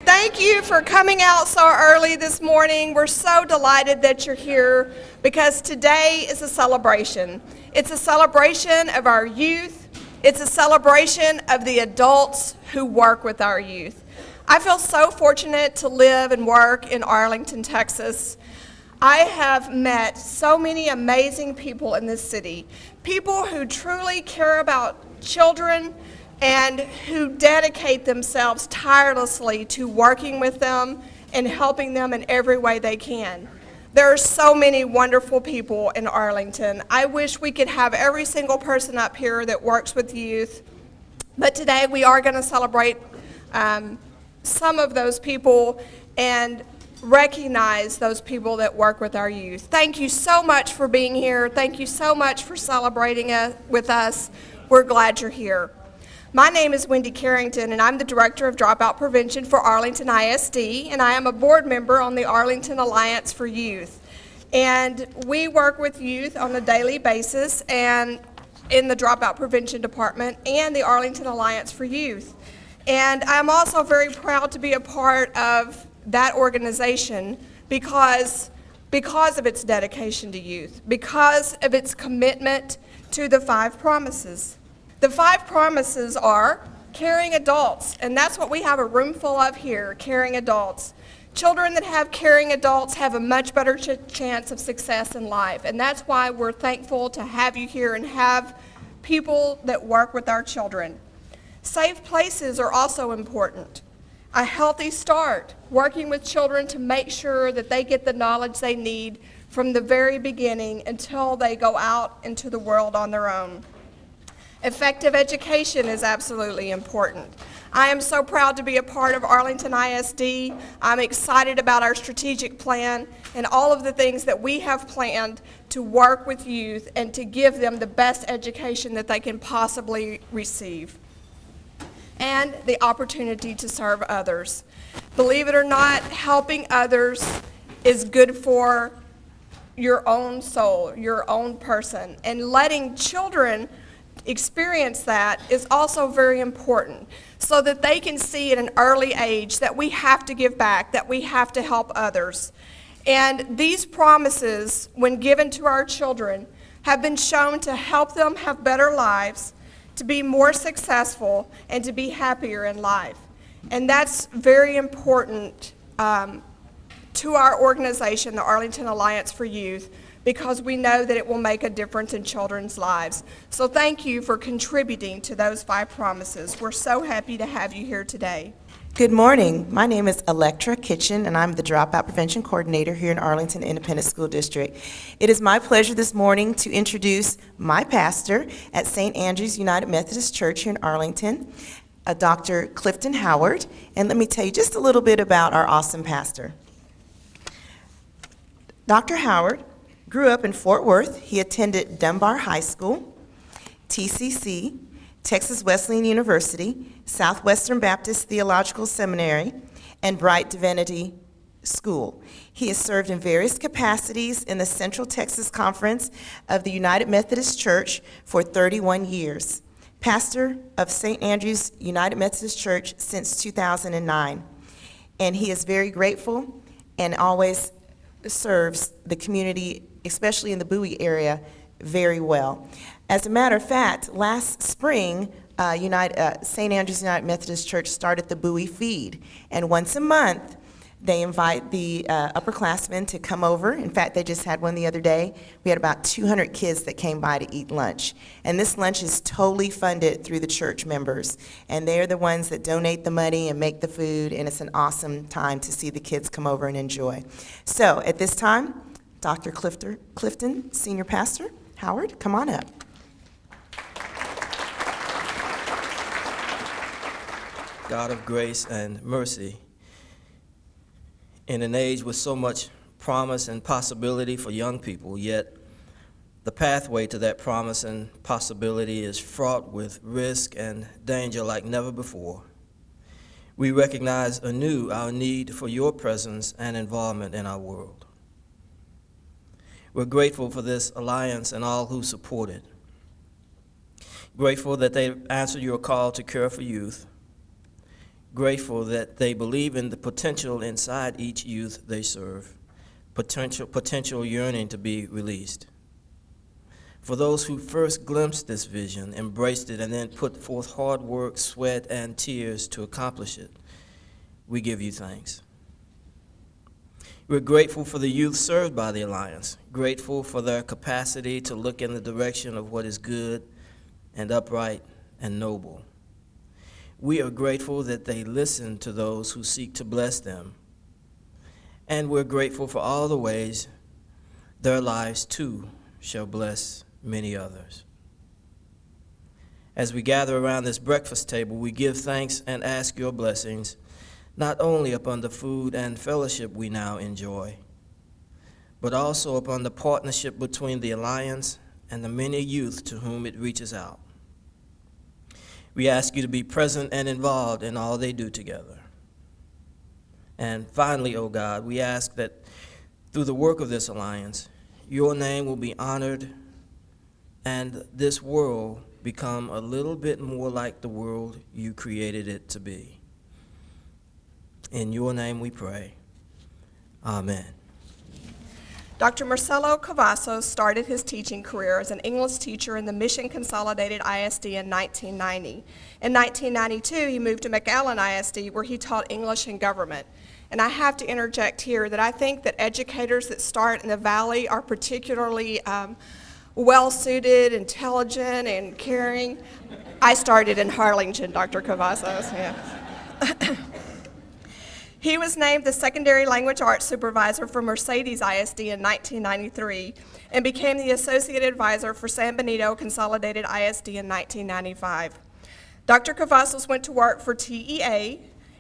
Thank you for coming out so early this morning. We're so delighted that you're here because today is a celebration. It's a celebration of our youth. It's a celebration of the adults who work with our youth. I feel so fortunate to live and work in Arlington, Texas. I have met so many amazing people in this city, people who truly care about children and who dedicate themselves tirelessly to working with them and helping them in every way they can. There are so many wonderful people in Arlington. I wish we could have every single person up here that works with youth, but today we are going to celebrate some of those people and recognize those people that work with our youth. Thank you so much for being here. Thank you so much for celebrating with us. We're glad you're here. My name is Wendy Carrington, and I'm the Director of Dropout Prevention for Arlington ISD, and I am a board member on the Arlington Alliance for Youth. And we work with youth on a daily basis and in the Dropout Prevention Department and the Arlington Alliance for Youth. And I'm also very proud to be a part of that organization because of its dedication to youth, because of its commitment to the 5 promises. The 5 promises are caring adults, and that's what we have a room full of here, caring adults. Children that have caring adults have a much better chance of success in life, and that's why we're thankful to have you here and have people that work with our children. Safe places are also important. A healthy start, working with children to make sure that they get the knowledge they need from the very beginning until they go out into the world on their own. Effective education is absolutely important. I am so proud to be a part of Arlington ISD. I'm excited about our strategic plan and all of the things that we have planned to work with youth and to give them the best education that they can possibly receive, and the opportunity to serve others. Believe it or not, helping others is good for your own soul, your own person, and letting children experience that is also very important so that they can see at an early age that we have to give back, that we have to help others. And these promises, when given to our children, have been shown to help them have better lives, to be more successful, and to be happier in life. And that's very important to our organization, the Arlington Alliance for Youth, because we know that it will make a difference in children's lives. So thank you for contributing to those 5 promises. We're so happy to have you here today. Good morning. My name is Electra Kitchen, and I'm the Dropout Prevention Coordinator here in Arlington Independent School District. It is my pleasure this morning to introduce my pastor at St. Andrew's United Methodist Church here in Arlington, Dr. Clifton Howard. And let me tell you just a little bit about our awesome pastor. Dr. Howard grew up in Fort Worth. He attended Dunbar High School, TCC, Texas Wesleyan University, Southwestern Baptist Theological Seminary, and Bright Divinity School. He has served in various capacities in the Central Texas Conference of the United Methodist Church for 31 years. Pastor of St. Andrew's United Methodist Church since 2009. And he is very grateful and always serves the community, especially in the Bowie area, very well. As a matter of fact, last spring, St. Andrew's United Methodist Church started the Bowie Feed, and once a month, they invite the upperclassmen to come over. In fact, they just had one the other day. We had about 200 kids that came by to eat lunch, and this lunch is totally funded through the church members, and they're the ones that donate the money and make the food, and it's an awesome time to see the kids come over and enjoy. So at this time, Dr. Clifton, Senior Pastor Howard, come on up. God of grace and mercy, in an age with so much promise and possibility for young people, yet the pathway to that promise and possibility is fraught with risk and danger like never before. We recognize anew our need for your presence and involvement in our world. We're grateful for this alliance and all who support it. Grateful that they answered your call to care for youth. grateful that they believe in the potential inside each youth they serve, potential yearning to be released. For those who first glimpsed this vision, embraced it, and then put forth hard work, sweat, and tears to accomplish it, we give you thanks. We're grateful for the youth served by the Alliance, grateful for their capacity to look in the direction of what is good and upright and noble. We are grateful that they listen to those who seek to bless them. And we're grateful for all the ways their lives too shall bless many others. As we gather around this breakfast table, we give thanks and ask your blessings, not only upon the food and fellowship we now enjoy, but also upon the partnership between the Alliance and the many youth to whom it reaches out. We ask you to be present and involved in all they do together. And finally, O God, we ask that through the work of this Alliance, your name will be honored and this world become a little bit more like the world you created it to be. In your name we pray. Amen. Dr. Marcelo Cavazos started his teaching career as an English teacher in the Mission Consolidated ISD in 1990. In 1992, he moved to McAllen ISD, where he taught English and government. And I have to interject here that I think that educators that start in the Valley are particularly well-suited, intelligent, and caring. I started in Arlington, Dr. Cavazos. Yeah. He was named the Secondary Language Arts Supervisor for Mercedes ISD in 1993 and became the Associate Advisor for San Benito Consolidated ISD in 1995. Dr. Cavazos went to work for TEA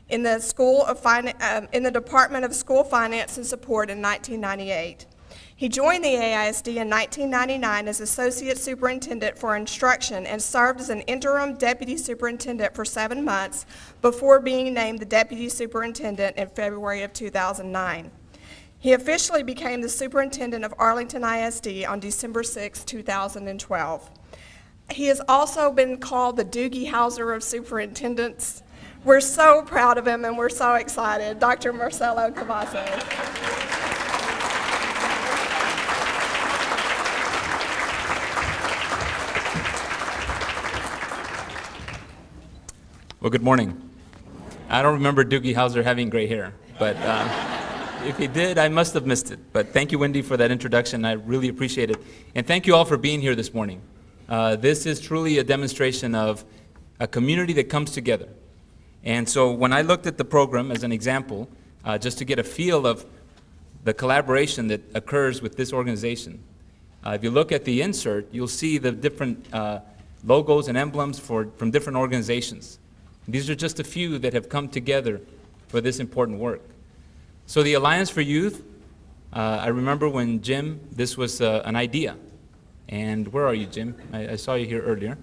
in the in the Department of School Finance and Support in 1998. He joined the AISD in 1999 as Associate Superintendent for Instruction and served as an interim Deputy Superintendent for 7 months before being named the Deputy Superintendent in February of 2009. He officially became the Superintendent of Arlington ISD on December 6, 2012. He has also been called the Doogie Howser of Superintendents. We're so proud of him and we're so excited. Dr. Marcelo Cavazos. Well, good morning. I don't remember Doogie Howser having gray hair, but if he did, I must have missed it. But thank you, Wendy, for that introduction. I really appreciate it. And thank you all for being here this morning. This is truly a demonstration of a community that comes together. And so when I looked at the program as an example, just to get a feel of the collaboration that occurs with this organization, if you look at the insert, you'll see the different logos and emblems from different organizations. These are just a few that have come together for this important work. So the Alliance for Youth, I remember when Jim, this was an idea. And where are you, Jim? I saw you here earlier.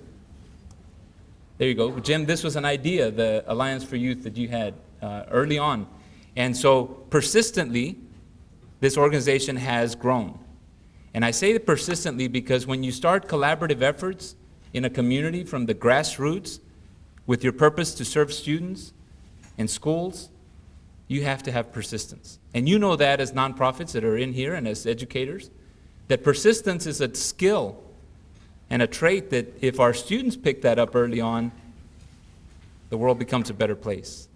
There you go. Jim, this was an idea, the Alliance for Youth that you had early on. And so persistently, this organization has grown. And I say that persistently because when you start collaborative efforts in a community from the grassroots, with your purpose to serve students in schools, you have to have persistence. And you know that as nonprofits that are in here and as educators, that persistence is a skill and a trait that if our students pick that up early on, the world becomes a better place.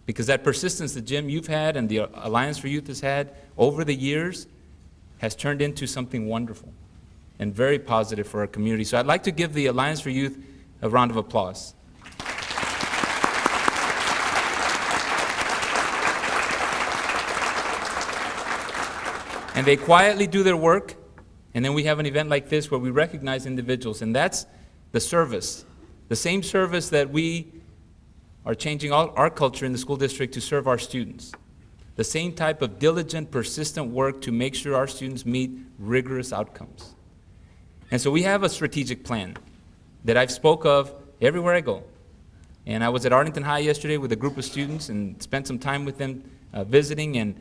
Because that persistence that Jim, you've had and the Alliance for Youth has had over the years has turned into something wonderful and very positive for our community. So I'd like to give the Alliance for Youth a round of applause. And they quietly do their work, and then we have an event like this where we recognize individuals, and that's the service. The same service that we are changing our culture in the school district to serve our students. The same type of diligent, persistent work to make sure our students meet rigorous outcomes. And so we have a strategic plan that I've spoke of everywhere I go. And I was at Arlington High yesterday with a group of students and spent some time with them visiting and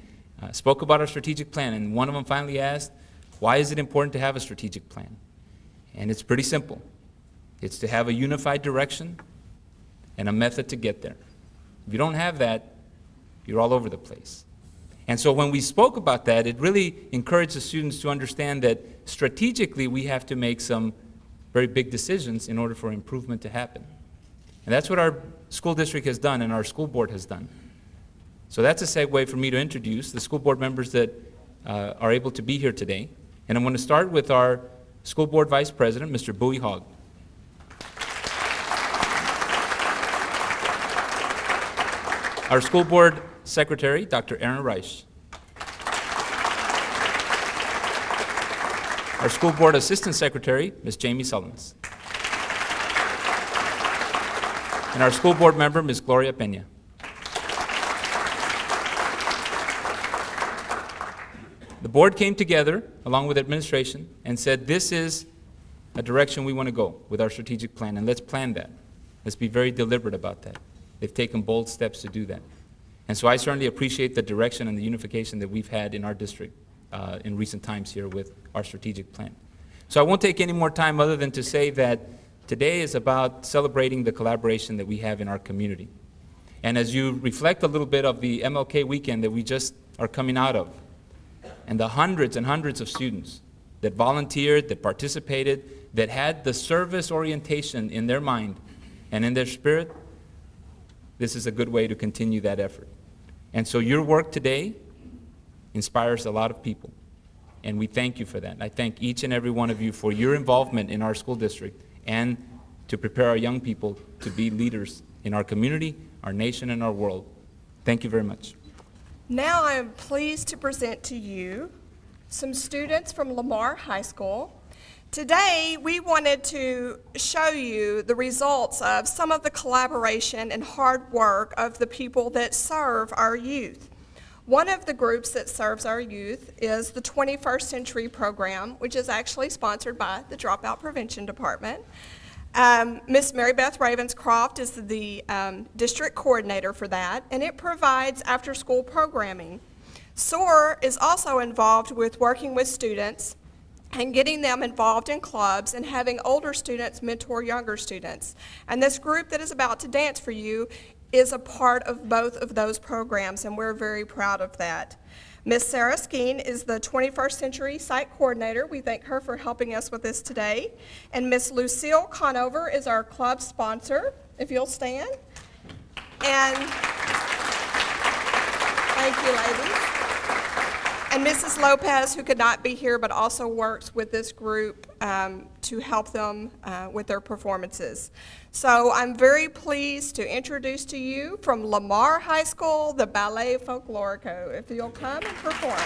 spoke about our strategic plan, and one of them finally asked, why is it important to have a strategic plan? And it's pretty simple. It's to have a unified direction and a method to get there. If you don't have that, you're all over the place. And so when we spoke about that, it really encouraged the students to understand that strategically we have to make some very big decisions in order for improvement to happen. And that's what our school district has done and our school board has done. So that's a segue for me to introduce the school board members that are able to be here today. And I'm going to start with our school board vice president, Mr. Bowie Hogg. Our school board secretary, Dr. Aaron Reich. Our school board assistant secretary, Ms. Jamie Sullins. And our school board member, Ms. Gloria Peña. The board came together, along with administration, and said, this is a direction we want to go with our strategic plan, and let's plan that. Let's be very deliberate about that. They've taken bold steps to do that. And so I certainly appreciate the direction and the unification that we've had in our district in recent times here with our strategic plan. So I won't take any more time other than to say that today is about celebrating the collaboration that we have in our community. And as you reflect a little bit of the MLK weekend that we just are coming out of, and the hundreds and hundreds of students that volunteered, that participated, that had the service orientation in their mind and in their spirit, this is a good way to continue that effort. And so your work today inspires a lot of people, and we thank you for that. I thank each and every one of you for your involvement in our school district and to prepare our young people to be leaders in our community, our nation, and our world. Thank you very much. Now I am pleased to present to you some students from Lamar High School. Today we wanted to show you the results of some of the collaboration and hard work of the people that serve our youth. One of the groups that serves our youth is the 21st Century Program, which is actually sponsored by the Dropout Prevention Department. Miss Mary Beth Ravenscroft is the district coordinator for that, and it provides after-school programming. SOAR is also involved with working with students and getting them involved in clubs and having older students mentor younger students. And this group that is about to dance for you is a part of both of those programs, and we're very proud of that. Miss Sarah Skeen is the 21st Century Site Coordinator. We thank her for helping us with this today. And Miss Lucille Conover is our club sponsor, if you'll stand. And thank you, ladies. And Mrs. Lopez, who could not be here but also works with this group to help them with their performances. So I'm very pleased to introduce to you from Lamar High School, the Ballet Folklorico. If you'll come and perform.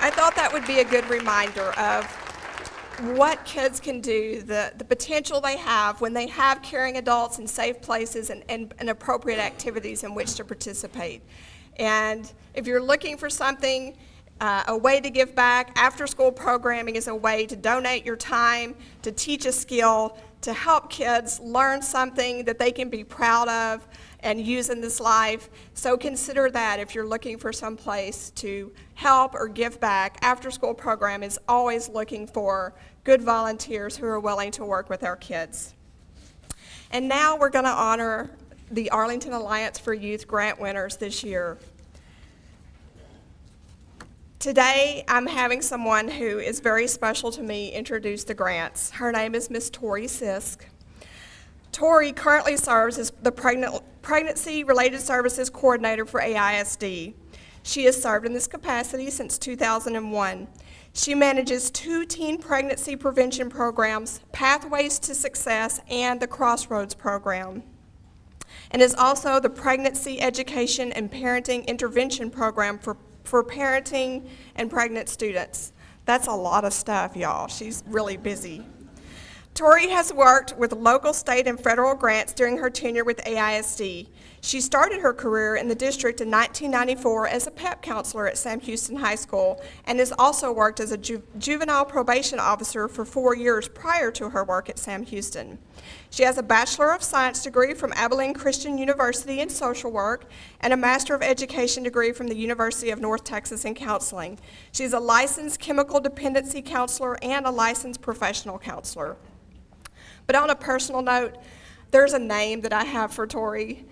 I thought that would be a good reminder of what kids can do, the potential they have when they have caring adults in safe places and appropriate activities in which to participate. And if you're looking for something, a way to give back, after-school programming is a way to donate your time, to teach a skill, to help kids learn something that they can be proud of and use in this life. So consider that if you're looking for some place to help or give back. After-school program is always looking for good volunteers who are willing to work with our kids. And now we're going to honor the Arlington Alliance for Youth grant winners this year. Today, I'm having someone who is very special to me introduce the grants. Her name is Miss Tori Sisk. Tori currently serves as the Pregnancy-Related Services Coordinator for AISD. She has served in this capacity since 2001. She manages 2 teen pregnancy prevention programs, Pathways to Success, and the Crossroads program, and is also the Pregnancy Education and Parenting Intervention program for parenting and pregnant students. That's a lot of stuff, y'all. She's really busy. Tori has worked with local, state, and federal grants during her tenure with AISD. She started her career in the district in 1994 as a PEP counselor at Sam Houston High School and has also worked as a juvenile probation officer for 4 years prior to her work at Sam Houston. She has a Bachelor of Science degree from Abilene Christian University in social work and a Master of Education degree from the University of North Texas in counseling. She's a licensed chemical dependency counselor and a licensed professional counselor. But on a personal note, there's a name that I have for Tori.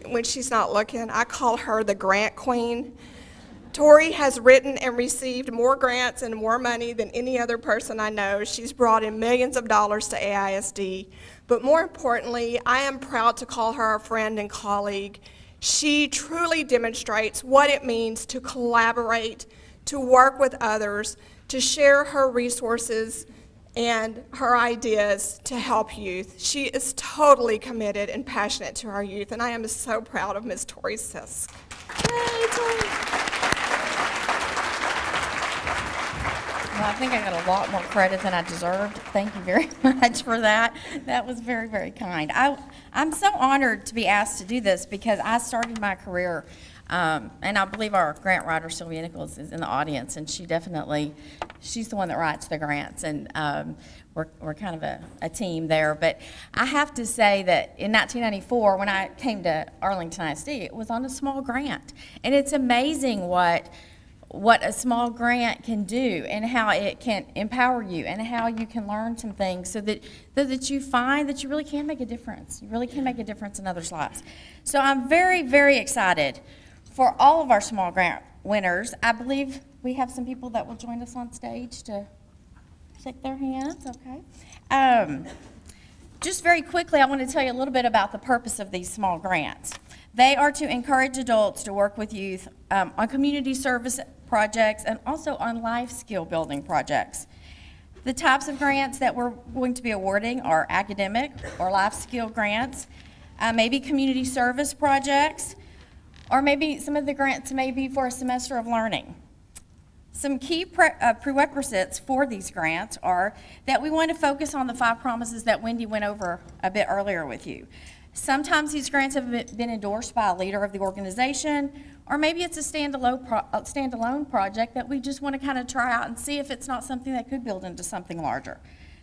When she's not looking, I call her the grant queen. Tori has written and received more grants and more money than any other person I know. She's brought in millions of dollars to AISD. But more importantly, I am proud to call her a friend and colleague. She truly demonstrates what it means to collaborate, to work with others, to share her resources and her ideas to help youth. She is totally committed and passionate to our youth, and I am so proud of Ms. Tori Sisk. Yay, Tori. Well, I think I got a lot more credit than I deserved. Thank you very much for that. That was very, very kind. I'm so honored to be asked to do this because I started my career, and I believe our grant writer, Sylvia Nichols, is in the audience, and she's the one that writes the grants, and we're kind of a team there. But I have to say that in 1994, when I came to Arlington ISD, it was on a small grant, and it's amazing what a small grant can do and how it can empower you and how you can learn some things so that you find that you really can make a difference. You really can make a difference in others' lives. So I'm very, very excited for all of our small grant winners. I believe we have some people that will join us on stage to shake their hands, okay? Just very quickly, I want to tell you a little bit about the purpose of these small grants. They are to encourage adults to work with youth on community service projects and also on life skill building projects. The types of grants that we're going to be awarding are academic or life skill grants, maybe community service projects, or maybe some of the grants may be for a semester of learning. Some key prerequisites for these grants are that we want to focus on the 5 promises that Wendy went over a bit earlier with you. Sometimes these grants have been endorsed by a leader of the organization, or maybe it's a standalone project that we just want to kind of try out and see if it's not something that could build into something larger.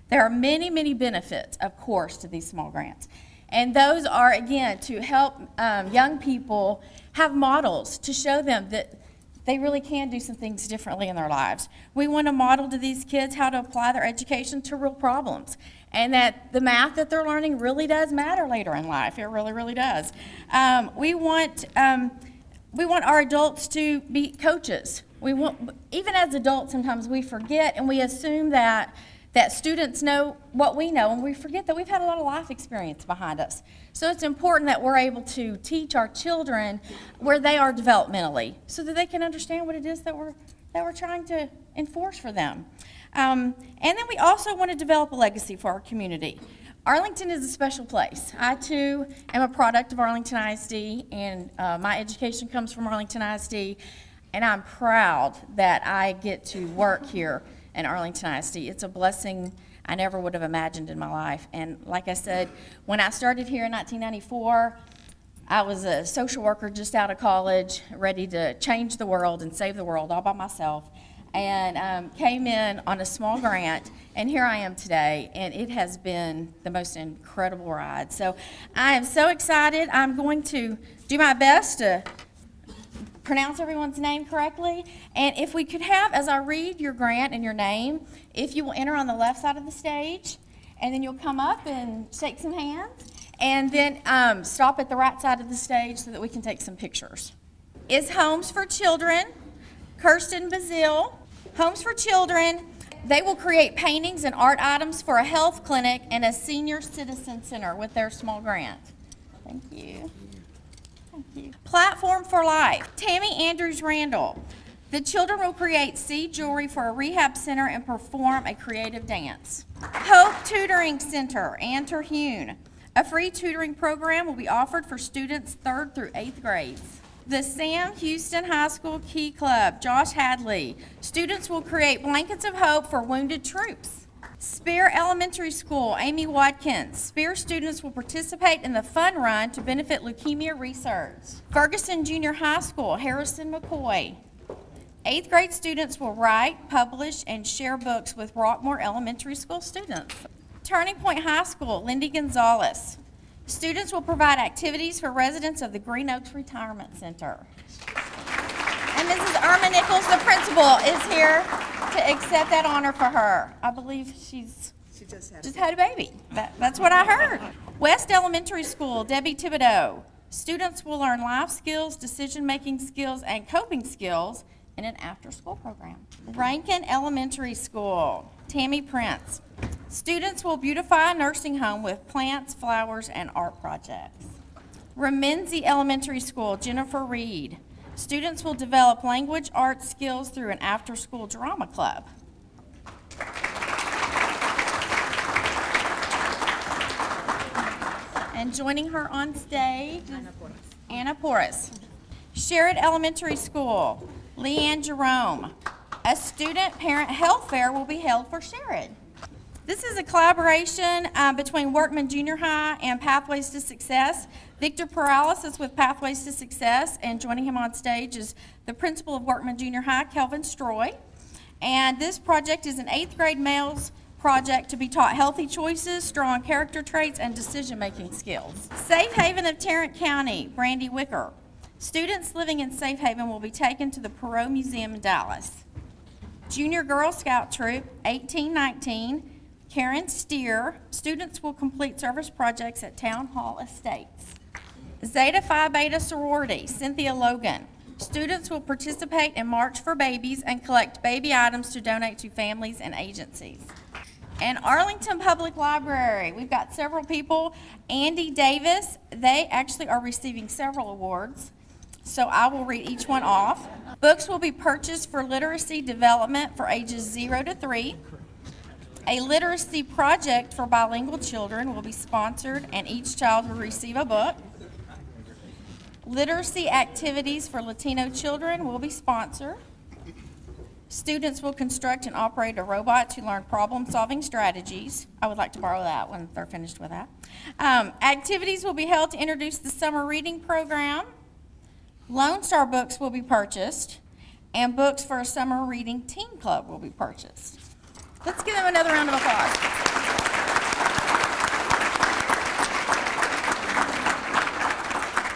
There are many, many benefits, of course, to these small grants. And those are, again, to help young people have models to show them that they really can do some things differently in their lives. We want to model to these kids how to apply their education to real problems, and that the math that they're learning really does matter later in life. It really, really does. We want our adults to be coaches. Even as adults, sometimes we forget and we assume that students know what we know, and we forget that we've had a lot of life experience behind us. So it's important that we're able to teach our children where they are developmentally so that they can understand what it is that we're trying to enforce for them. And then we also want to develop a legacy for our community. Arlington is a special place. I, too, am a product of Arlington ISD, and my education comes from Arlington ISD. and I'm proud that I get to work here in Arlington ISD. It's a blessing I never would have imagined in my life. And like I said, when I started here in 1994, I was a social worker just out of college, ready to change the world and save the world all by myself, and came in on a small grant, and here I am today, and it has been the most incredible ride. So I am so excited. I'm going to do my best to pronounce everyone's name correctly, and if we could have, as I read your grant and your name, if you will enter on the left side of the stage, and then you'll come up and shake some hands, and then stop at the right side of the stage so that we can take some pictures. Is Homes for Children, Kirsten Bazile. Homes for Children, they will create paintings and art items for a health clinic and a senior citizen center with their small grant. Thank you. Thank you. Platform for Life, Tammy Andrews Randall. The children will create seed jewelry for a rehab center and perform a creative dance. Hope Tutoring Center, Ann Terhune. A free tutoring program will be offered for students 3rd through 8th grades. The Sam Houston High School Key Club, Josh Hadley. Students will create blankets of hope for wounded troops. Spear Elementary School, Amy Watkins. Spear students will participate in the fun run to benefit leukemia research. Ferguson Junior High School, Harrison McCoy. 8th grade students will write, publish, and share books with Rockmore Elementary School students. Turning Point High School, Lindy Gonzalez. Students will provide activities for residents of the Green Oaks Retirement Center. And Mrs. Irma Nichols, the principal, is here to accept that honor for her. I believe she just had a baby. That's what I heard. West Elementary School, Debbie Thibodeau. Students will learn life skills, decision-making skills, and coping skills in an after-school program. Rankin Elementary School, Tammy Prince. Students will beautify a nursing home with plants, flowers, and art projects. Remenzi Elementary School, Jennifer Reed. Students will develop language arts skills through an after-school drama club. And joining her on stage is Anna Porras. Sherrod Elementary School, Leanne Jerome. A student-parent health fair will be held for Sherrod. This is a collaboration between Workman Junior High and Pathways to Success. Victor Perales is with Pathways to Success, and joining him on stage is the principal of Workman Junior High, Kelvin Stroy. And this project is an 8th grade males project to be taught healthy choices, strong character traits, and decision-making skills. Safe Haven of Tarrant County, Brandy Wicker. Students living in Safe Haven will be taken to the Perot Museum in Dallas. Junior Girl Scout Troop, 1819, Karen Steer. Students will complete service projects at Town Hall Estates. Zeta Phi Beta Sorority, Cynthia Logan. Students will participate in March for Babies and collect baby items to donate to families and agencies. And Arlington Public Library, we've got several people. Andy Davis, they actually are receiving several awards, so I will read each one off. Books will be purchased for literacy development for ages 0 to 3. A literacy project for bilingual children will be sponsored, and each child will receive a book. Literacy activities for Latino children will be sponsored. Students will construct and operate a robot to learn problem-solving strategies. I would like to borrow that when they're finished with that. Activities will be held to introduce the summer reading program. Lone Star books will be purchased, and books for a summer reading teen club will be purchased. Let's give them another round of applause.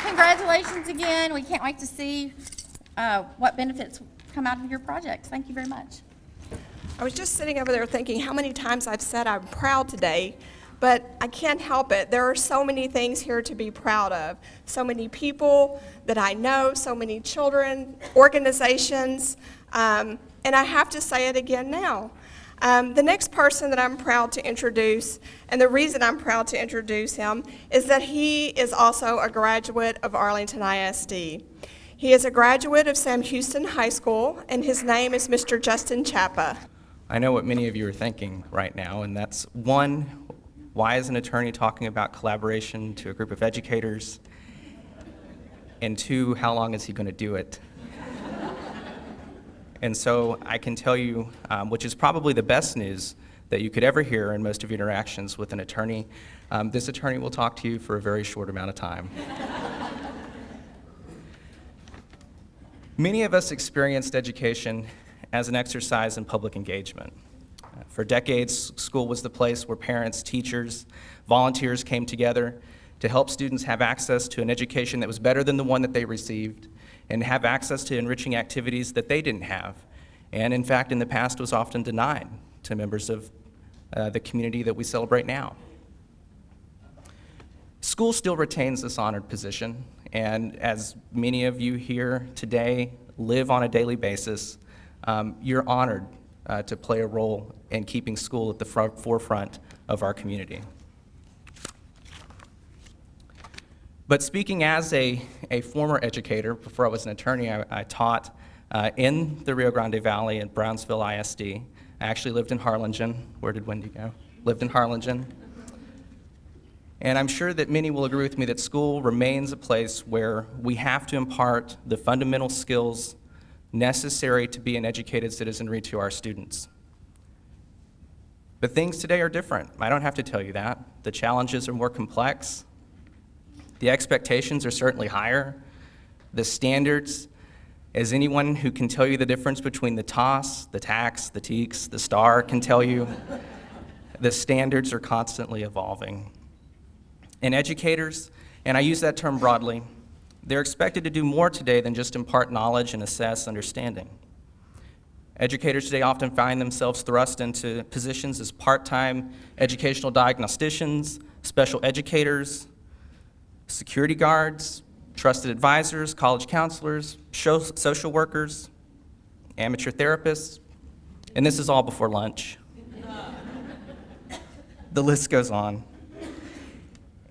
Congratulations again. We can't wait to see what benefits come out of your projects. Thank you very much. I was just sitting over there thinking how many times I've said I'm proud today, but I can't help it. There are so many things here to be proud of. So many people that I know, so many children, organizations, and I have to say it again now. The next person that I'm proud to introduce, and the reason I'm proud to introduce him, is that he is also a graduate of Arlington ISD. He is a graduate of Sam Houston High School, and his name is Mr. Justin Chapa. I know what many of you are thinking right now, and that's one, why is an attorney talking about collaboration to a group of educators? And two, how long is he going to do it? And so I can tell you, which is probably the best news that you could ever hear in most of your interactions with an attorney, this attorney will talk to you for a very short amount of time. Many of us experienced education as an exercise in public engagement. For decades, school was the place where parents, teachers, volunteers came together to help students have access to an education that was better than the one that they received, and have access to enriching activities that they didn't have, and in fact, in the past was often denied to members of the community that we celebrate now. School still retains this honored position, and as many of you here today live on a daily basis, you're honored to play a role in keeping school at the forefront of our community. But speaking as a former educator, before I was an attorney, I taught in the Rio Grande Valley at Brownsville ISD. I actually lived in Harlingen. Where did Wendy go? Lived in Harlingen. And I'm sure that many will agree with me that school remains a place where we have to impart the fundamental skills necessary to be an educated citizenry to our students. But things today are different. I don't have to tell you that. The challenges are more complex. The expectations are certainly higher. The standards, as anyone who can tell you the difference between the TOS, the TAX, the TEKS, the STAR can tell you, the standards are constantly evolving. And educators, and I use that term broadly, they're expected to do more today than just impart knowledge and assess understanding. Educators today often find themselves thrust into positions as part-time educational diagnosticians, special educators, security guards, trusted advisors, college counselors, social workers, amateur therapists, and this is all before lunch. The list goes on.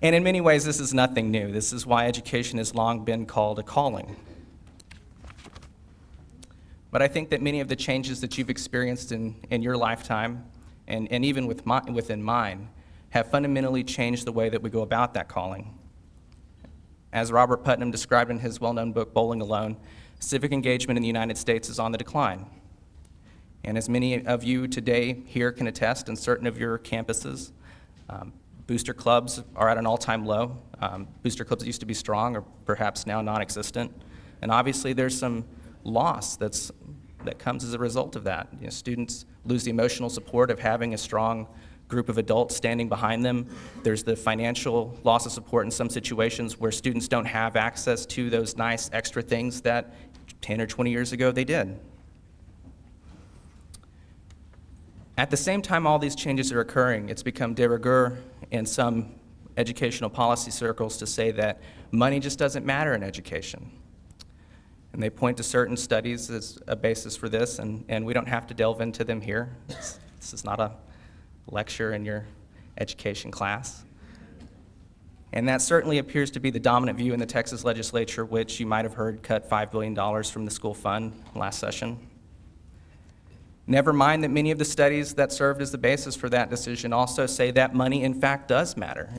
And in many ways, this is nothing new. This is why education has long been called a calling. But I think that many of the changes that you've experienced in your lifetime, and even within mine, have fundamentally changed the way that we go about that calling. As Robert Putnam described in his well-known book, Bowling Alone, civic engagement in the United States is on the decline. And as many of you today here can attest in certain of your campuses, booster clubs are at an all-time low. Booster clubs used to be strong, or perhaps now non-existent. And obviously there's some loss that comes as a result of that. You know, students lose the emotional support of having a strong group of adults standing behind them. There's the financial loss of support in some situations where students don't have access to those nice extra things that 10 or 20 years ago they did. At the same time all these changes are occurring, it's become de rigueur in some educational policy circles to say that money just doesn't matter in education. And they point to certain studies as a basis for this, and we don't have to delve into them here. This is not a lecture in your education class. And that certainly appears to be the dominant view in the Texas legislature, which you might have heard cut $5 billion from the school fund last session. Never mind that many of the studies that served as the basis for that decision also say that money in fact does matter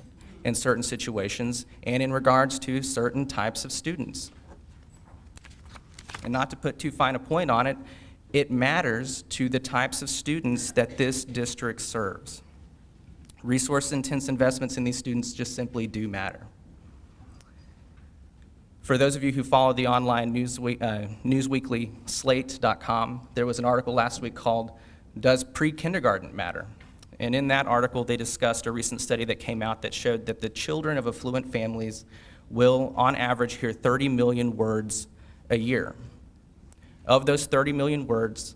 in certain situations and in regards to certain types of students. And not to put too fine a point on it, it matters to the types of students that this district serves. Resource-intense investments in these students just simply do matter. For those of you who follow the online news weekly slate.com, there was an article last week called "Does Pre-Kindergarten Matter?" And in that article, they discussed a recent study that came out that showed that the children of affluent families will, on average, hear 30 million words a year. Of those 30 million words,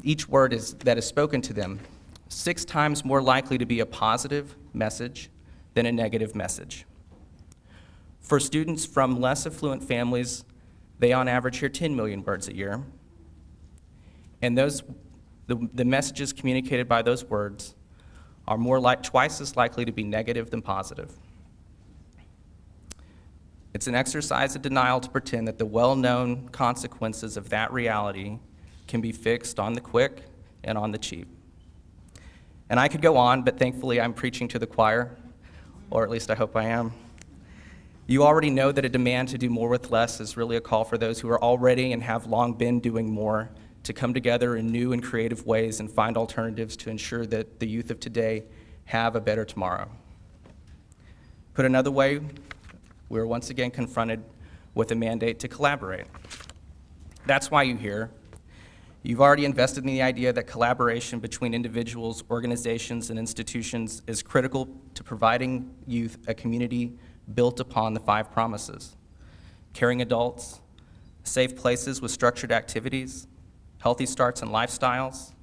each word that is spoken to them 6 times more likely to be a positive message than a negative message. For students from less affluent families, they on average hear 10 million words a year. And the messages communicated by those words are twice as likely to be negative than positive. It's an exercise of denial to pretend that the well-known consequences of that reality can be fixed on the quick and on the cheap. And I could go on, but thankfully I'm preaching to the choir, or at least I hope I am. You already know that a demand to do more with less is really a call for those who are already and have long been doing more to come together in new and creative ways and find alternatives to ensure that the youth of today have a better tomorrow. Put another way, we're once again confronted with a mandate to collaborate. That's why you're here. You've already invested in the idea that collaboration between individuals, organizations, and institutions is critical to providing youth a community built upon the 5 promises: caring adults, safe places with structured activities, healthy starts and lifestyles,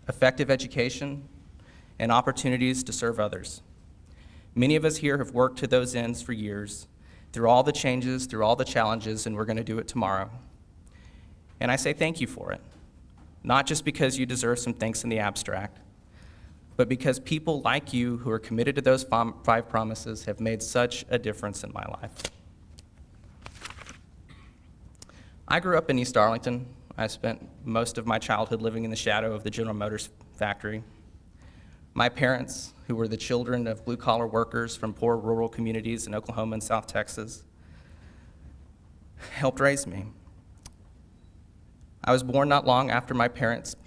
effective education, and opportunities to serve others. Many of us here have worked to those ends for years, through all the changes, through all the challenges, and we're going to do it tomorrow. And I say thank you for it, not just because you deserve some thanks in the abstract, but because people like you who are committed to those 5 promises have made such a difference in my life. I grew up in East Arlington. I spent most of my childhood living in the shadow of the General Motors factory. My parents, who were the children of blue-collar workers from poor rural communities in Oklahoma and South Texas, helped raise me. I was born not long after my parents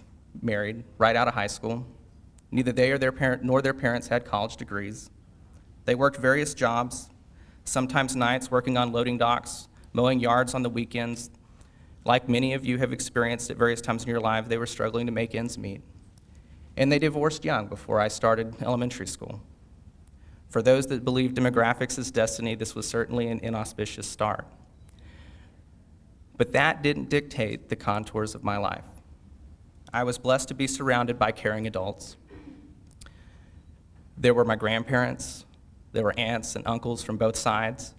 married, right out of high school. Neither they or their parents had college degrees. They worked various jobs, sometimes nights working on loading docks, mowing yards on the weekends. Like many of you have experienced at various times in your life, they were struggling to make ends meet. And they divorced young before I started elementary school. For those that believe demographics is destiny, this was certainly an inauspicious start. But that didn't dictate the contours of my life. I was blessed to be surrounded by caring adults. There were my grandparents, there were aunts and uncles from both sides.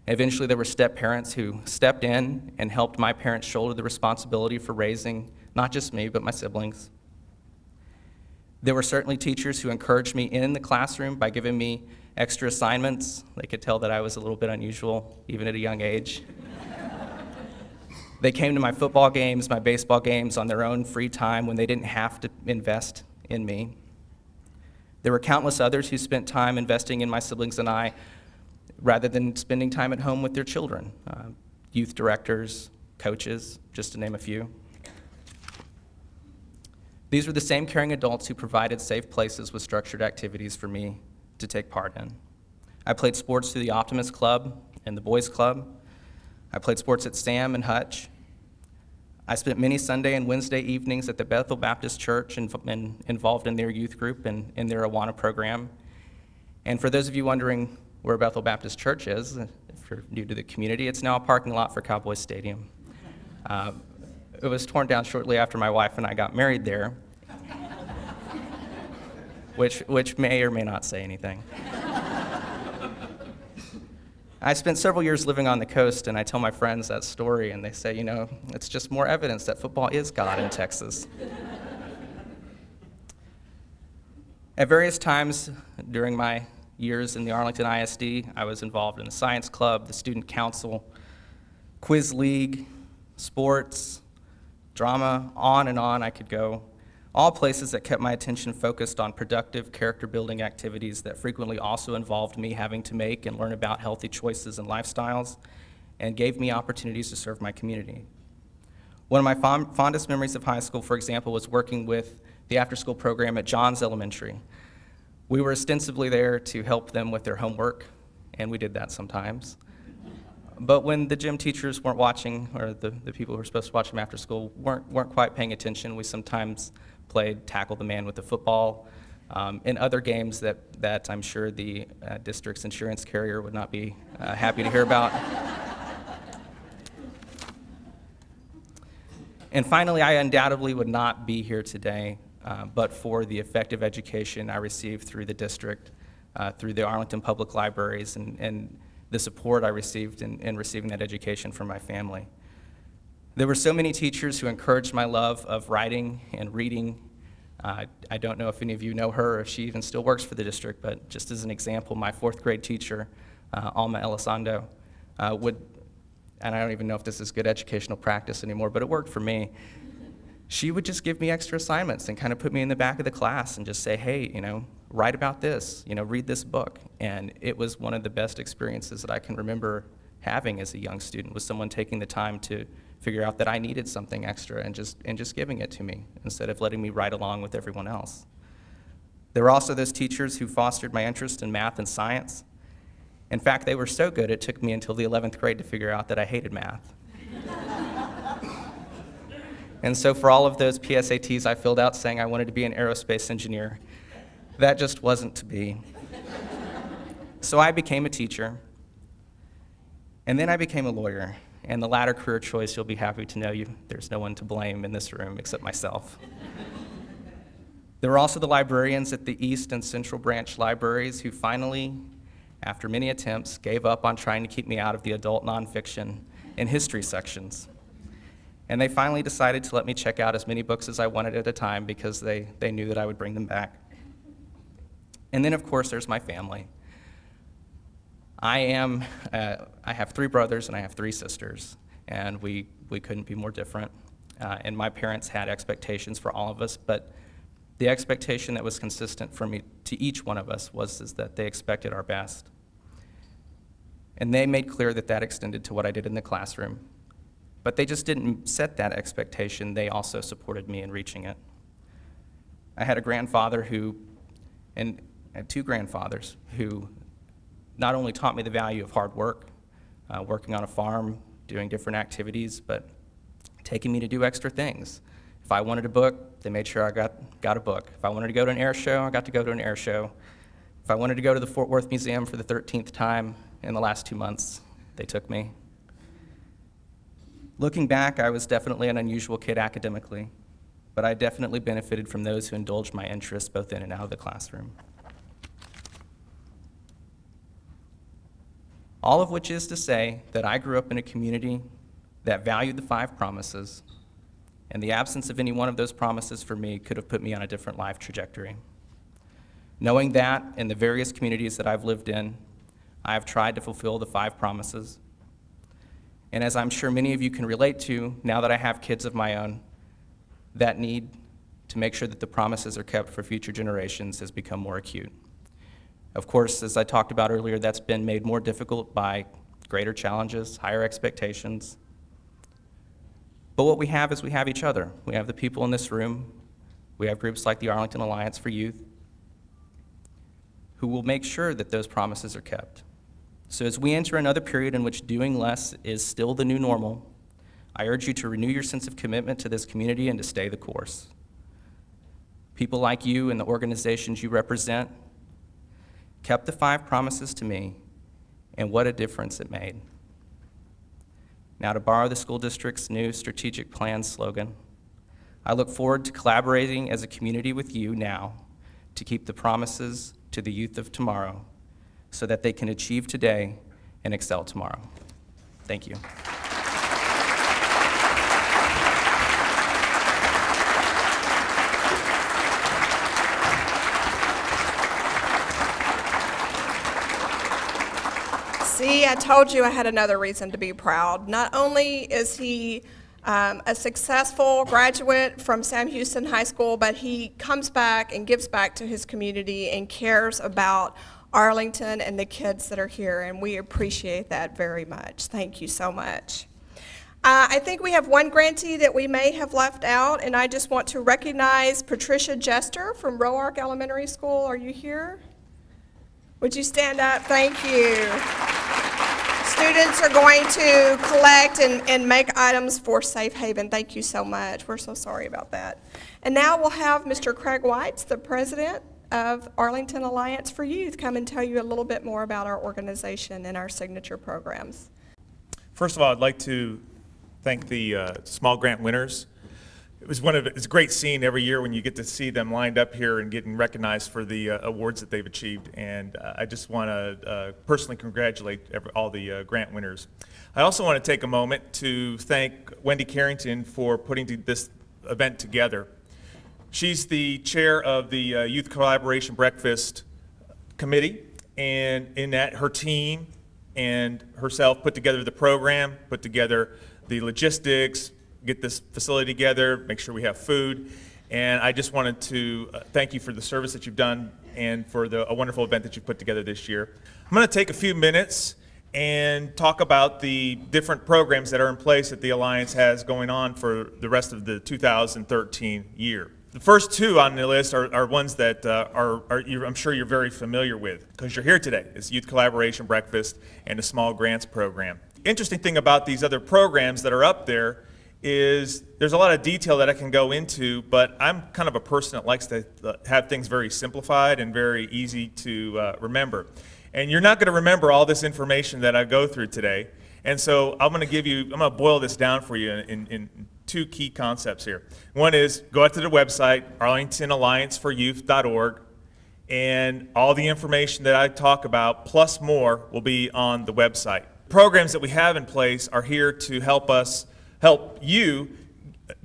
Eventually there were step-parents who stepped in and helped my parents shoulder the responsibility for raising not just me, but my siblings. There were certainly teachers who encouraged me in the classroom by giving me extra assignments. They could tell that I was a little bit unusual, even at a young age. They came to my football games, my baseball games on their own free time when they didn't have to invest in me. There were countless others who spent time investing in my siblings and I rather than spending time at home with their children. Youth directors, coaches, just to name a few. These were the same caring adults who provided safe places with structured activities for me to take part in. I played sports through the Optimist Club and the Boys Club. I played sports at Sam and Hutch. I spent many Sunday and Wednesday evenings at the Bethel Baptist Church and involved in their youth group and in their Awana program. And for those of you wondering where Bethel Baptist Church is, if you're new to the community, it's now a parking lot for Cowboys Stadium. It was torn down shortly after my wife and I got married there, which may or may not say anything. I spent several years living on the coast, and I tell my friends that story, and they say, you know, it's just more evidence that football is God in Texas. At various times during my years in the Arlington ISD, I was involved in the science club, the student council, quiz league, sports, drama, on and on I could go. All places that kept my attention focused on productive, character-building activities that frequently also involved me having to make and learn about healthy choices and lifestyles, and gave me opportunities to serve my community. One of my fondest memories of high school, for example, was working with the after-school program at Johns Elementary. We were ostensibly there to help them with their homework, and we did that sometimes. But when the gym teachers weren't watching, or the people who were supposed to watch them after school weren't quite paying attention, we sometimes played tackle the man with the football, and other games that I'm sure the district's insurance carrier would not be happy to hear about. And finally, I undoubtedly would not be here today but for the effective education I received through the district, through the Arlington Public Libraries, and the support I received in receiving that education from my family. There were so many teachers who encouraged my love of writing and reading. I don't know if any of you know her or if she even still works for the district, but just as an example, my 4th grade teacher, Alma Elizondo, would, and I don't even know if this is good educational practice anymore, but it worked for me. She would just give me extra assignments and kind of put me in the back of the class and just say, hey, you know, write about this, read this book. And it was one of the best experiences that I can remember having as a young student, was someone taking the time to figure out that I needed something extra and just giving it to me instead of letting me ride along with everyone else. There were also those teachers who fostered my interest in math and science. In fact, they were so good it took me until the 11th grade to figure out that I hated math. And so for all of those PSATs I filled out saying I wanted to be an aerospace engineer, that just wasn't to be. So I became a teacher, and then I became a lawyer. And the latter career choice, you'll be happy to know there's no one to blame in this room except myself. There were also the librarians at the East and Central Branch libraries who finally, after many attempts, gave up on trying to keep me out of the adult nonfiction and history sections. And they finally decided to let me check out as many books as I wanted at a time because they knew that I would bring them back. And then, of course, there's my family. I have 3 brothers and I have 3 sisters, and we couldn't be more different. And my parents had expectations for all of us, but the expectation that was consistent for me to each one of us is that they expected our best. And they made clear that that extended to what I did in the classroom. But they just didn't set that expectation, they also supported me in reaching it. I had a grandfather and 2 grandfathers who not only taught me the value of hard work, working on a farm, doing different activities, but taking me to do extra things. If I wanted a book, they made sure I got a book. If I wanted to go to an air show, I got to go to an air show. If I wanted to go to the Fort Worth Museum for the 13th time in the last 2 months, they took me. Looking back, I was definitely an unusual kid academically, but I definitely benefited from those who indulged my interests both in and out of the classroom. All of which is to say that I grew up in a community that valued the 5 promises, and the absence of any one of those promises for me could have put me on a different life trajectory. Knowing that, in the various communities that I've lived in, I have tried to fulfill the 5 promises. And as I'm sure many of you can relate to, now that I have kids of my own, that need to make sure that the promises are kept for future generations has become more acute. Of course, as I talked about earlier, that's been made more difficult by greater challenges, higher expectations. But what we have is we have each other. We have the people in this room. We have groups like the Arlington Alliance for Youth who will make sure that those promises are kept. So as we enter another period in which doing less is still the new normal, I urge you to renew your sense of commitment to this community and to stay the course. People like you and the organizations you represent kept the 5 promises to me, and what a difference it made. Now, to borrow the school district's new strategic plan slogan, I look forward to collaborating as a community with you now to keep the promises to the youth of tomorrow so that they can achieve today and excel tomorrow. Thank you. See, I told you I had another reason to be proud. Not only is he a successful graduate from Sam Houston High School, but he comes back and gives back to his community and cares about Arlington and the kids that are here, and we appreciate that very much. Thank you so much. I think we have one grantee that we may have left out, and I just want to recognize Patricia Jester from Roark Elementary School. Are you here? Would you stand up? Thank you. Students are going to collect and make items for Safe Haven. Thank you so much. We're so sorry about that. And now we'll have Mr. Craig Whites, the president of Arlington Alliance for Youth, come and tell you a little bit more about our organization and our signature programs. First of all, I'd like to thank the small grant winners. It's a great scene every year when you get to see them lined up here and getting recognized for the awards that they've achieved. And I just want to personally congratulate all the grant winners. I also want to take a moment to thank Wendy Carrington for putting this event together. She's the chair of the Youth Collaboration Breakfast Committee, and in that her team and herself put together the program, put together the logistics, get this facility together, make sure we have food. And I just wanted to thank you for the service that you've done and for a wonderful event that you put together this year. I'm going to take a few minutes and talk about the different programs that are in place that the Alliance has going on for the rest of the 2013 year. The first two on the list are ones that I'm sure you're very familiar with because you're here today. It's Youth Collaboration Breakfast and the Small Grants Program. Interesting thing about these other programs that are up there is there's a lot of detail that I can go into, but I'm kind of a person that likes to have things very simplified and very easy to remember. And you're not going to remember all this information that I go through today. And so I'm going to boil this down for you in two key concepts here. One is go out to the website, arlingtonallianceforyouth.org, and all the information that I talk about, plus more, will be on the website. Programs that we have in place are here to help you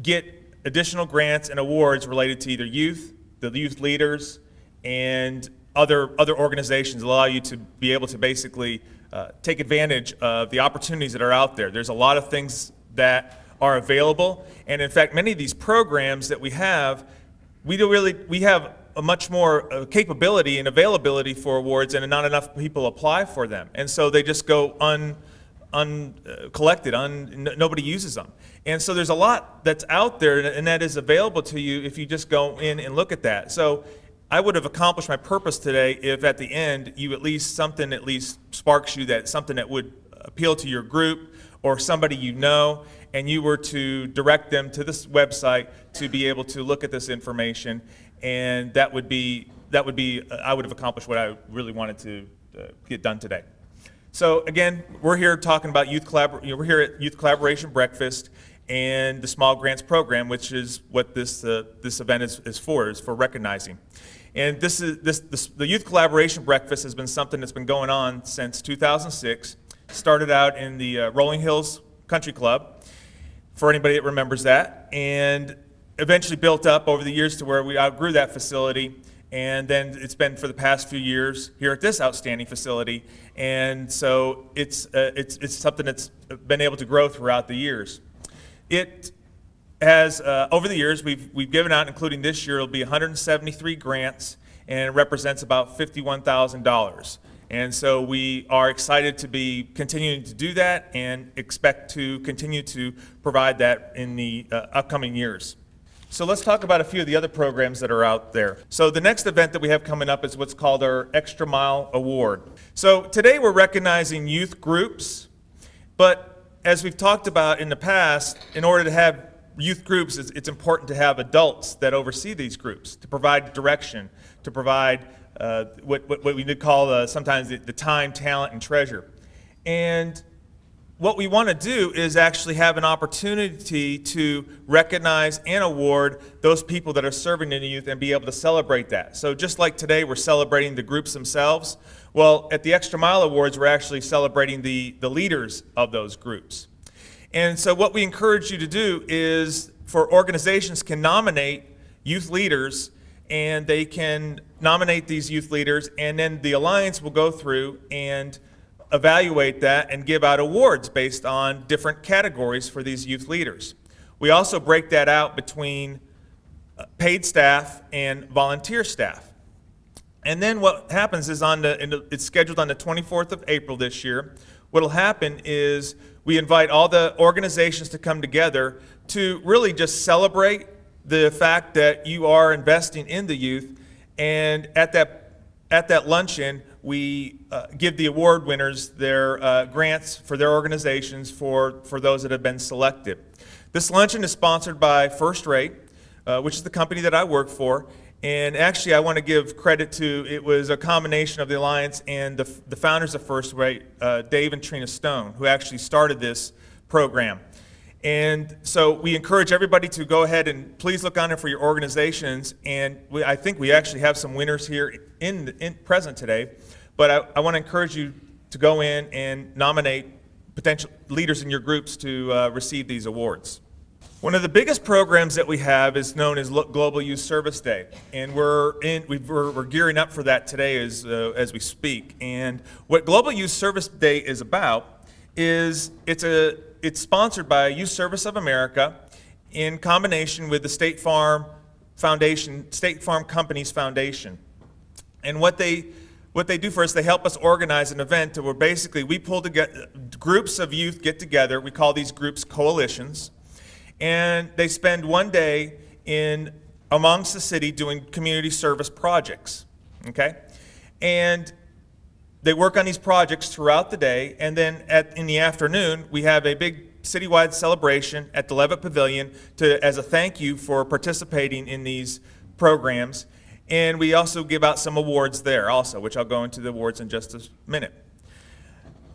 get additional grants and awards related to either youth, the youth leaders, and other organizations that allow you to be able to basically take advantage of the opportunities that are out there. There's a lot of things that are available, and in fact, many of these programs that we have, we have a much more capability and availability for awards, and not enough people apply for them, and so they just go uncollected. Nobody uses them, and so there's a lot that's out there, and that is available to you if you just go in and look at that. So I would have accomplished my purpose today if at the end something at least sparks you, that something that would appeal to your group or somebody you know, and you were to direct them to this website to be able to look at this information, and I would have accomplished what I really wanted to get done today. So again, we're here talking about we're here at Youth Collaboration Breakfast and the Small Grants Program, which is what this event is for recognizing. And the Youth Collaboration Breakfast has been something that's been going on since 2006. Started out in the Rolling Hills Country Club, for anybody that remembers that, and eventually built up over the years to where we outgrew that facility, and then it's been for the past few years here at this outstanding facility, and so it's something that's been able to grow throughout the years. It has, over the years, we've given out, including this year, it'll be 173 grants, and it represents about $51,000. And so we are excited to be continuing to do that and expect to continue to provide that in the upcoming years. So let's talk about a few of the other programs that are out there. So the next event that we have coming up is what's called our Extra Mile Award. So today we're recognizing youth groups, but as we've talked about in the past, in order to have youth groups, it's important to have adults that oversee these groups, to provide direction, to provide what we would call sometimes the time, talent, and treasure. And what we want to do is actually have an opportunity to recognize and award those people that are serving in the youth and be able to celebrate that. So just like today we're celebrating the groups themselves, well, at the Extra Mile Awards we're actually celebrating the leaders of those groups. And so what we encourage you to do is organizations can nominate youth leaders, and they can nominate these youth leaders, and then the Alliance will go through and evaluate that and give out awards based on different categories for these youth leaders. We also break that out between paid staff and volunteer staff. And then what happens is it's scheduled on the 24th of April this year. What'll happen is we invite all the organizations to come together to really just celebrate the fact that you are investing in the youth, and at that luncheon, we give the award winners their grants for their organizations for those that have been selected. This luncheon is sponsored by First Rate, which is the company that I work for, and actually I want to give credit to, it was a combination of the Alliance and the founders of First Rate, Dave and Trina Stone, who actually started this program. And so we encourage everybody to go ahead and please look on there for your organizations. And I think we actually have some winners here in present today. But I want to encourage you to go in and nominate potential leaders in your groups to receive these awards. One of the biggest programs that we have is known as Global Youth Service Day, and we're gearing up for that today as we speak. And what Global Youth Service Day is about is it's sponsored by Youth Service of America in combination with the State Farm Companies Foundation. And what they do for us, they help us organize an event where basically we pull together, groups of youth get together. We call these groups coalitions. And they spend one day amongst the city doing community service projects, okay? And they work on these projects throughout the day, and then in the afternoon, we have a big citywide celebration at the Levitt Pavilion as a thank you for participating in these programs. And we also give out some awards there also, which I'll go into the awards in just a minute.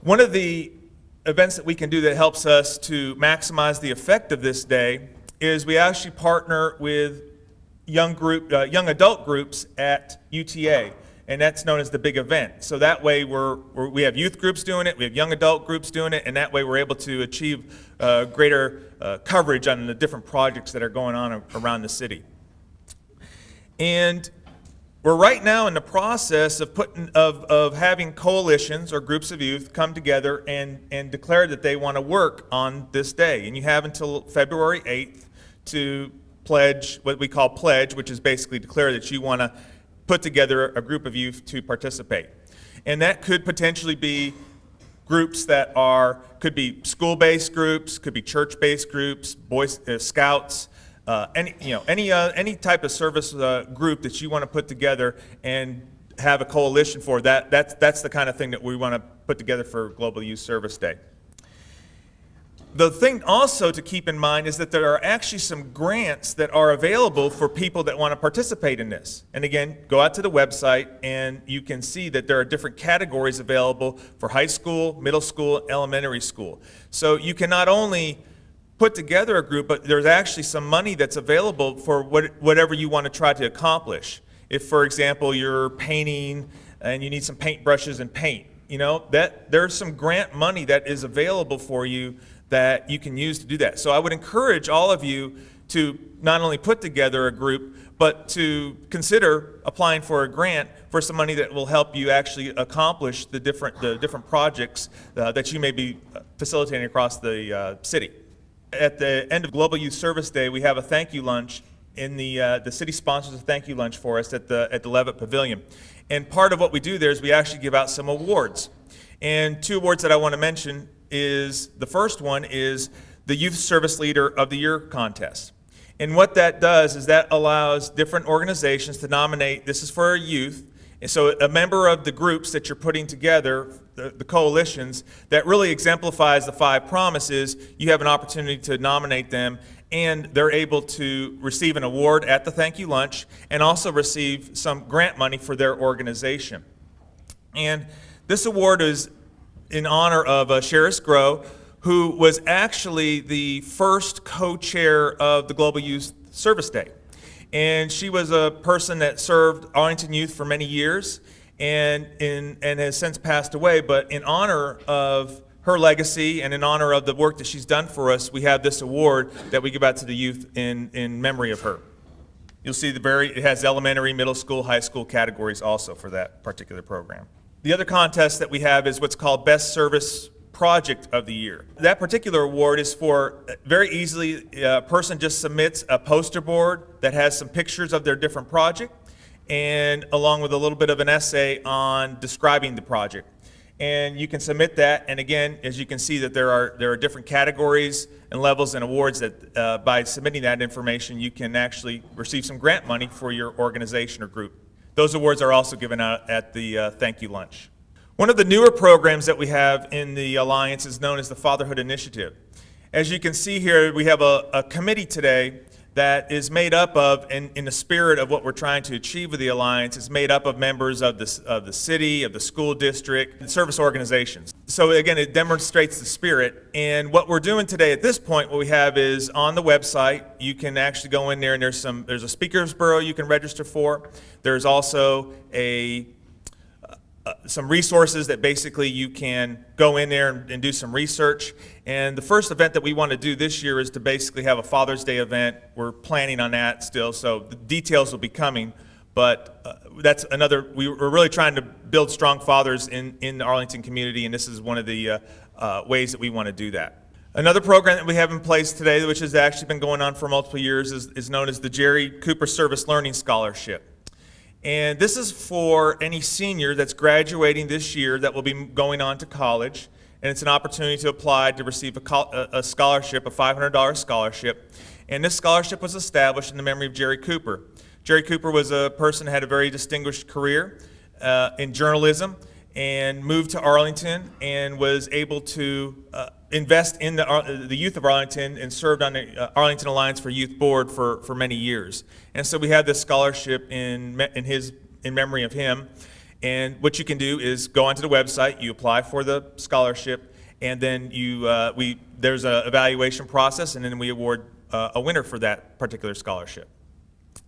One of the events that we can do that helps us to maximize the effect of this day is we actually partner with young adult groups at UTA, and that's known as the big event. So that way we have youth groups doing it, we have young adult groups doing it, and that way we're able to achieve greater coverage on the different projects that are going on around the city. And we're right now in the process of having coalitions or groups of youth come together and declare that they want to work on this day. And you have until February 8th to pledge, what we call pledge, which is basically declare that you want to put together a group of youth to participate. And that could potentially be groups that could be school-based groups, could be church-based groups, Boy Scouts, any type of service group that you want to put together and have a coalition for. That's the kind of thing that we want to put together for Global Youth Service Day. The thing also to keep in mind is that there are actually some grants that are available for people that want to participate in this. And again, go out to the website and you can see that there are different categories available for high school, middle school, elementary school. So you can not only put together a group, but there's actually some money that's available for whatever you want to try to accomplish. If, for example, you're painting and you need some paint brushes and paint, there's some grant money that is available for you that you can use to do that. So I would encourage all of you to not only put together a group, but to consider applying for a grant for some money that will help you actually accomplish the different projects that you may be facilitating across the city. At the end of Global Youth Service Day, we have a thank you lunch. The city sponsors a thank you lunch for us at the Levitt Pavilion. And part of what we do there is we actually give out some awards. And two awards that I want to mention is, the first one is the Youth Service Leader of the Year contest. And what that does is that allows different organizations to nominate, this is for youth, and so a member of the groups that you're putting together, the coalitions, that really exemplifies the 5 promises, you have an opportunity to nominate them, and they're able to receive an award at the thank you lunch and also receive some grant money for their organization. And this award is in honor of Sheris Grow, who was actually the first co-chair of the Global Youth Service Day. And she was a person that served Arlington youth for many years and has since passed away. But in honor of her legacy and in honor of the work that she's done for us, we have this award that we give out to the youth in memory of her. You'll see it has elementary, middle school, high school categories also for that particular program. The other contest that we have is what's called Best Service Project of the Year. That particular award is for, very easily, a person just submits a poster board that has some pictures of their different project, and along with a little bit of an essay on describing the project. And you can submit that, and again, as you can see, that there are different categories and levels and awards that by submitting that information, you can actually receive some grant money for your organization or group. Those awards are also given out at the thank you lunch. One of the newer programs that we have in the Alliance is known as the Fatherhood Initiative. As you can see here, we have a committee today that is made up of, in the spirit of what we're trying to achieve with the Alliance, is made up of members of the city, of the school district, and service organizations. So again, it demonstrates the spirit. And what we're doing today at this point, what we have is on the website, you can actually go in there and there's a speakers bureau you can register for. There's also some resources that basically you can go in there and do some research. And the first event that we want to do this year is to basically have a Father's Day event. We're planning on that still, so the details will be coming. But that's another, we're really trying to build strong fathers in the Arlington community, and this is one of the ways that we want to do that. Another program that we have in place today, which has actually been going on for multiple years, is known as the Jerry Cooper Service Learning Scholarship. And this is for any senior that's graduating this year that will be going on to college. And it's an opportunity to apply to receive a scholarship, a $500 scholarship. And this scholarship was established in the memory of Jerry Cooper. Jerry Cooper was a person who had a very distinguished career in journalism and moved to Arlington and was able to invest in the youth of Arlington and served on the Arlington Alliance for Youth Board for many years. And so we have this scholarship in memory of him. And what you can do is go onto the website, you apply for the scholarship, and then there's an evaluation process, and then we award a winner for that particular scholarship.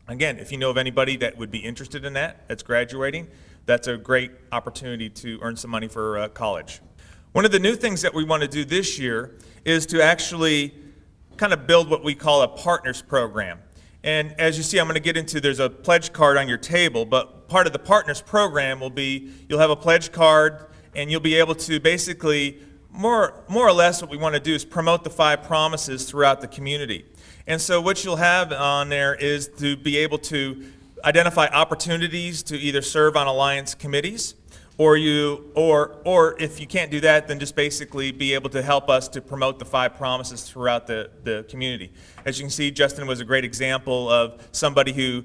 Again, if you know of anybody that would be interested in that's graduating, that's a great opportunity to earn some money for college. One of the new things that we want to do this year is to actually kind of build what we call a partners program. And as you see, I'm going to get into, there's a pledge card on your table, but part of the partners program will be, you'll have a pledge card and you'll be able to basically, more or less what we want to do is promote the 5 promises throughout the community. And so what you'll have on there is to be able to identify opportunities to either serve on alliance committees, or if you can't do that, then just basically be able to help us to promote the 5 promises throughout the community. As you can see, Justin was a great example of somebody who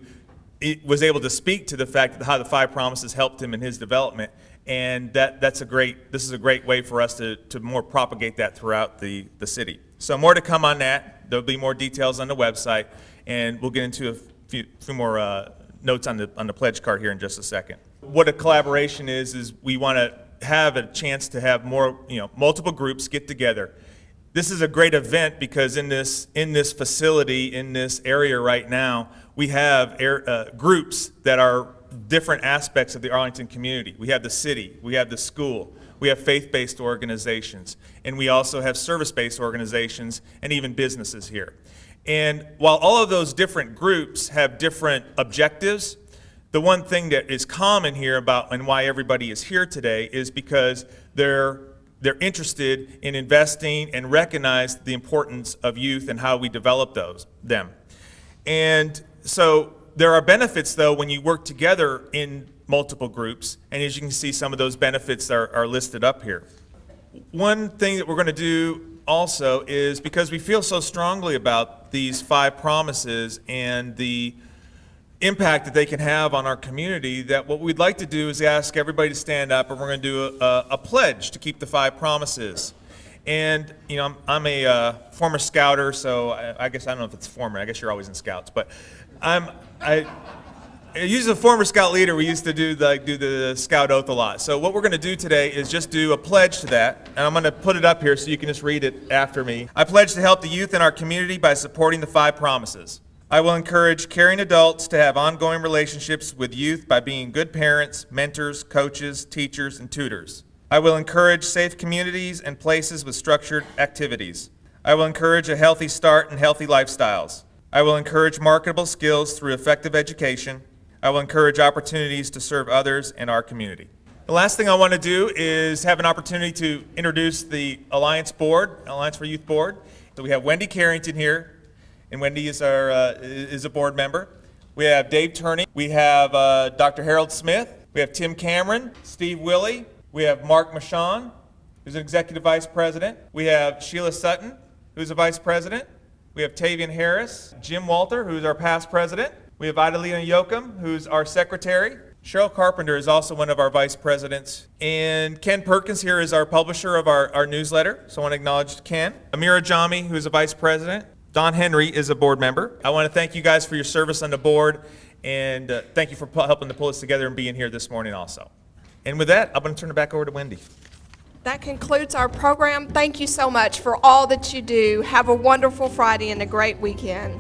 was able to speak to the fact that how the 5 promises helped him in his development, and this is a great way for us to more propagate that throughout the city. So more to come on that. There'll be more details on the website, and we'll get into a few more notes on the pledge card here in just a second. What a collaboration is we want to have a chance to have more, multiple groups get together. This is a great event because in this facility, in this area right now, we have groups that are different aspects of the Arlington community. We have the city, we have the school, we have faith-based organizations, and we also have service-based organizations and even businesses here. And while all of those different groups have different objectives, the one thing that is common here about and why everybody is here today is because they're interested in investing and recognize the importance of youth and how we develop them. And so there are benefits, though, when you work together in multiple groups, and as you can see, some of those benefits are listed up here. One thing that we're going to do also is, because we feel so strongly about these 5 promises and the impact that they can have on our community, that what we'd like to do is ask everybody to stand up, and we're going to do a pledge to keep the 5 promises. And I'm a former scouter, so I guess I don't know if it's former. I guess you're always in scouts, but as a former scout leader, we used to do the scout oath a lot. So what we're going to do today is just do a pledge to that, and I'm going to put it up here so you can just read it after me. I pledge to help the youth in our community by supporting the 5 promises. I will encourage caring adults to have ongoing relationships with youth by being good parents, mentors, coaches, teachers, and tutors. I will encourage safe communities and places with structured activities. I will encourage a healthy start and healthy lifestyles. I will encourage marketable skills through effective education. I will encourage opportunities to serve others in our community. The last thing I want to do is have an opportunity to introduce the Alliance Board, Alliance for Youth Board. So we have Wendy Carrington here, and Wendy is a board member. We have Dave Turney. We have Dr. Harold Smith. We have Tim Cameron, Steve Willey. We have Mark Machon, who's an executive vice president. We have Sheila Sutton, who's a vice president. We have Tavian Harris, Jim Walter, who's our past president. We have Idalina Yoakum, who's our secretary. Cheryl Carpenter is also one of our vice presidents. And Ken Perkins here is our publisher of our newsletter, so I want to acknowledge Ken. Amira Jami, who's a vice president. Don Henry is a board member. I want to thank you guys for your service on the board, and thank you for helping to pull us together and being here this morning also. And with that, I'm going to turn it back over to Wendy. That concludes our program. Thank you so much for all that you do. Have a wonderful Friday and a great weekend.